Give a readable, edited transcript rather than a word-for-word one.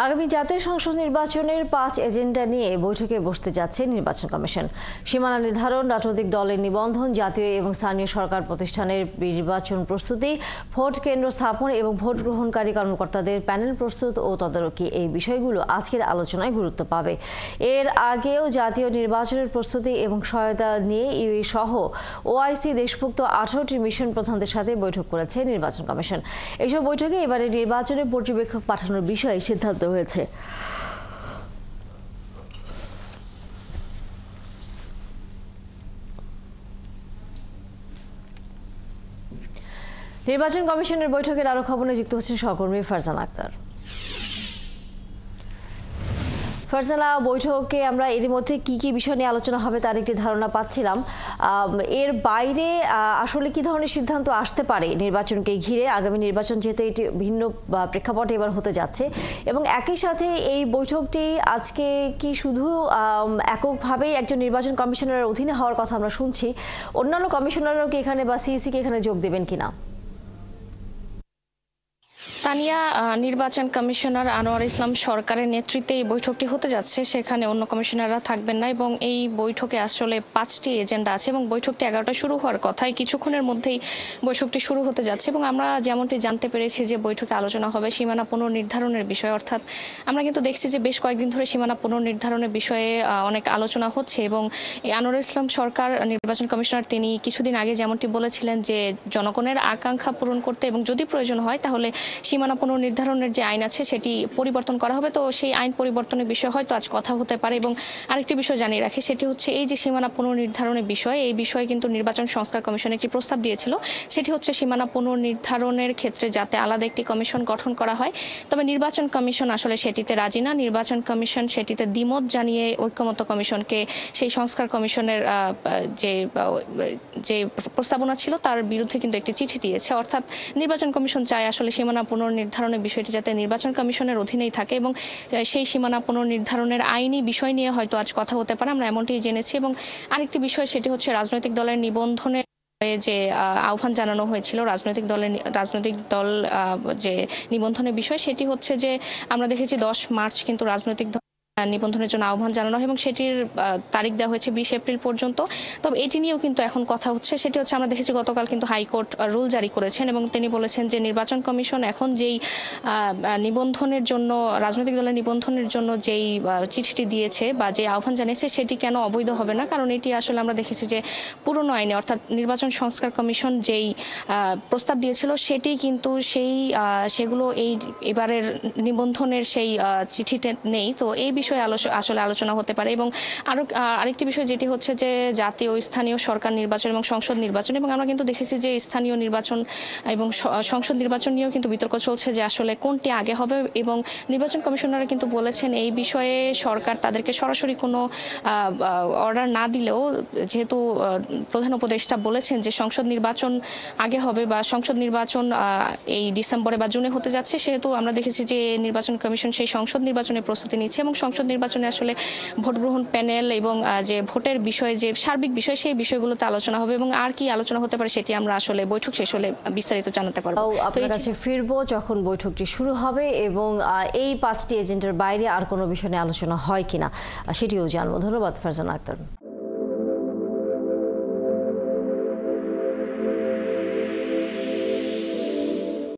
আগামী জাতীয় সংসদ নির্বাচনের 5 এজেন্ডা নিয়ে বৈঠকে বসতে যাচ্ছে নির্বাচন কমিশন। সীমানা নির্ধারণ, রাজনৈতিক দলের নিবন্ধন, জাতীয় এবং স্থানীয় সরকার প্রতিষ্ঠানের নির্বাচন প্রস্তুতি, ভোট কেন্দ্র স্থাপন এবং ভোট গ্রহণকারী কর্মকর্তাদের প্যানেল প্রস্তুত ও তদারকি এই বিষয়গুলো আজকের আলোচনায় গুরুত্ব পাবে। এর আগেও জাতীয় নির্বাচনের প্রস্তুতি এবং সহায়তা নিয়ে ইউএই সহ ওআইসি দেশভুক্ত 18টি মিশন প্রধানদের সাথে বৈঠক করেছে নির্বাচন কমিশন। এইসব বৈঠকে এবারে নির্বাচনে পর্যবেক্ষক পাঠানোর বিষয়ে সিদ্ধান্ত হয়েছে। নির্বাচন কমিশনের বৈঠকের আরো খবরে যুক্ত হচ্ছেন সহকর্মী ফারজানা আক্তার। ফারজানা, বৈঠকে আমরা এর মধ্যে কি কি বিষয় নিয়ে আলোচনা হবে তার একটি ধারণা পাচ্ছিলাম। এর বাইরে আসলে কি ধরনের সিদ্ধান্ত আসতে পারে নির্বাচনকে ঘিরে? আগামী নির্বাচন যেহেতু এটি ভিন্ন প্রেক্ষাপটে এবার হতে যাচ্ছে, এবং একই সাথে এই বৈঠকটি আজকে কি শুধু এককভাবেই একজন নির্বাচন কমিশনারের অধীনে হওয়ার কথা আমরা শুনছি, অন্যান্য কমিশনাররাও কি এখানে বা সিইসি কি এখানে যোগ দেবেন কিনা? তানিয়া, নির্বাচন কমিশনার আনোয়ার ইসলাম সরকারের নেতৃত্বে এই বৈঠকটি হতে যাচ্ছে, সেখানে অন্য কমিশনাররা থাকবেন না এবং এই বৈঠকে আসলে 5টি এজেন্ডা আছে এবং বৈঠকটি 11টায় শুরু হওয়ার কথাই কিছুক্ষণের মধ্যেই বৈঠকটি শুরু হতে যাচ্ছে। এবং আমরা যেমনটি জানতে পেরেছি যে বৈঠকে আলোচনা হবে সীমানা পুনর্নির্ধারণের বিষয়ে, অর্থাৎ আমরা কিন্তু দেখছি যে বেশ কয়েকদিন ধরে সীমানা পুনর্নির্ধারণের বিষয়ে অনেক আলোচনা হচ্ছে এবং আনোয়ার ইসলাম সরকার নির্বাচন কমিশনার তিনি কিছুদিন আগে যেমনটি বলেছিলেন যে জনগণের আকাঙ্ক্ষা পূরণ করতে এবং যদি প্রয়োজন হয় তাহলে সীমানা পুনর্নির্ধারণের যে আইন আছে সেটি পরিবর্তন করা হবে। তো সেই আইন পরিবর্তনের বিষয়ে হয়তো আজ কথা হতে পারে। এবং আরেকটি বিষয় জানিয়ে রাখি, সেটি হচ্ছে এই যে সীমানা পুনর্নির্ধারণের বিষয়, এই বিষয়ে কিন্তু নির্বাচন সংস্কার কমিশন একটি প্রস্তাব দিয়েছিল। সেটি হচ্ছে সীমানা পুনর্নির্ধারণের ক্ষেত্রে যাতে আলাদা একটি কমিশন গঠন করা হয়, তবে নির্বাচন কমিশন আসলে সেটিতে রাজি না। নির্বাচন কমিশন সেটিতে দ্বিমত জানিয়ে ঐক্যমত্য কমিশনকে সেই সংস্কার কমিশনের যে প্রস্তাবনা ছিল তার বিরুদ্ধে কিন্তু একটি চিঠি দিয়েছে। অর্থাৎ নির্বাচন কমিশন চায় আসলে সীমানা পুনর্নির্ধারণের বিষয়টি যাতে নির্বাচন কমিশনের অধীনেই থাকে এবং সেই সীমানা পুনর্নির্ধারণের আইনি বিষয় নিয়ে হয়তো আজ কথা হতে পারে, আমরা এমনটি জেনেছি। এবং আরেকটি বিষয় সেটি হচ্ছে রাজনৈতিক দলের নিবন্ধনের যে আহ্বান জানানো হয়েছিল, রাজনৈতিক দল যে নিবন্ধনের বিষয়, সেটি হচ্ছে যে আমরা দেখেছি 10 মার্চ কিন্তু রাজনৈতিক নিবন্ধনের জন্য আহ্বান জানানো হয় এবং সেটির তারিখ দেওয়া হয়েছে 20 এপ্রিল পর্যন্ত। তবে এটি নিয়েও কিন্তু এখন কথা হচ্ছে। সেটি হচ্ছে আমরা দেখেছি গতকাল কিন্তু হাইকোর্ট রুল জারি করেছেন এবং তিনি বলেছেন যে নির্বাচন কমিশন এখন যেই নিবন্ধনের জন্য, রাজনৈতিক দলের নিবন্ধনের জন্য যেই চিঠিটি দিয়েছে বা যে আহ্বান জানিয়েছে সেটি কেন অবৈধ হবে না, কারণ এটি আসলে আমরা দেখেছি যে পুরনো আইনে অর্থাৎ নির্বাচন সংস্কার কমিশন যেই প্রস্তাব দিয়েছিল সেটি কিন্তু সেগুলো এই এবারের নিবন্ধনের সেই চিঠিতে নেই। তো এই বিষয়ে আসলে আলোচনা হতে পারে। এবং আরেকটি বিষয় যেটি হচ্ছে যে জাতীয় স্থানীয় সরকার নির্বাচন এবং সংসদ নির্বাচন, এবং আমরা কিন্তু দেখেছি যে স্থানীয় নির্বাচন এবং সংসদ নির্বাচন নিয়েও কিন্তু বিতর্ক চলছে যে আসলে কোনটি আগে হবে। এবং নির্বাচন কমিশনাররা কিন্তু বলেছেন এই বিষয়ে সরকার তাদেরকে সরাসরি কোনো অর্ডার না দিলেও, যেহেতু প্রধান উপদেষ্টা বলেছেন যে সংসদ নির্বাচন আগে হবে বা সংসদ নির্বাচন এই ডিসেম্বরে বা জুনে হতে যাচ্ছে, সেহেতু আমরা দেখেছি যে নির্বাচন কমিশন সেই সংসদ নির্বাচনের প্রস্তুতি নিচ্ছে এবং সংসদ নির্বাচনে আসলে ভোট গ্রহণ প্যানেল এবং যে ভোটের বিষয়ে যে সার্বিক বিষয় সেই বিষয়গুলোতে আলোচনা হবে। এবং আর কি আলোচনা হতে পারে সেটি আমরা আসলে বৈঠক শেষ হলে বিস্তারিত জানাতে পারবো। আপনার কাছে ফিরবো যখন বৈঠকটি শুরু হবে এবং এই 5টি এজেন্ডার বাইরে আর কোনো বিষয় নিয়ে আলোচনা হয় কিনা সেটিও জানবো। ধন্যবাদ ফারজানা আক্তার।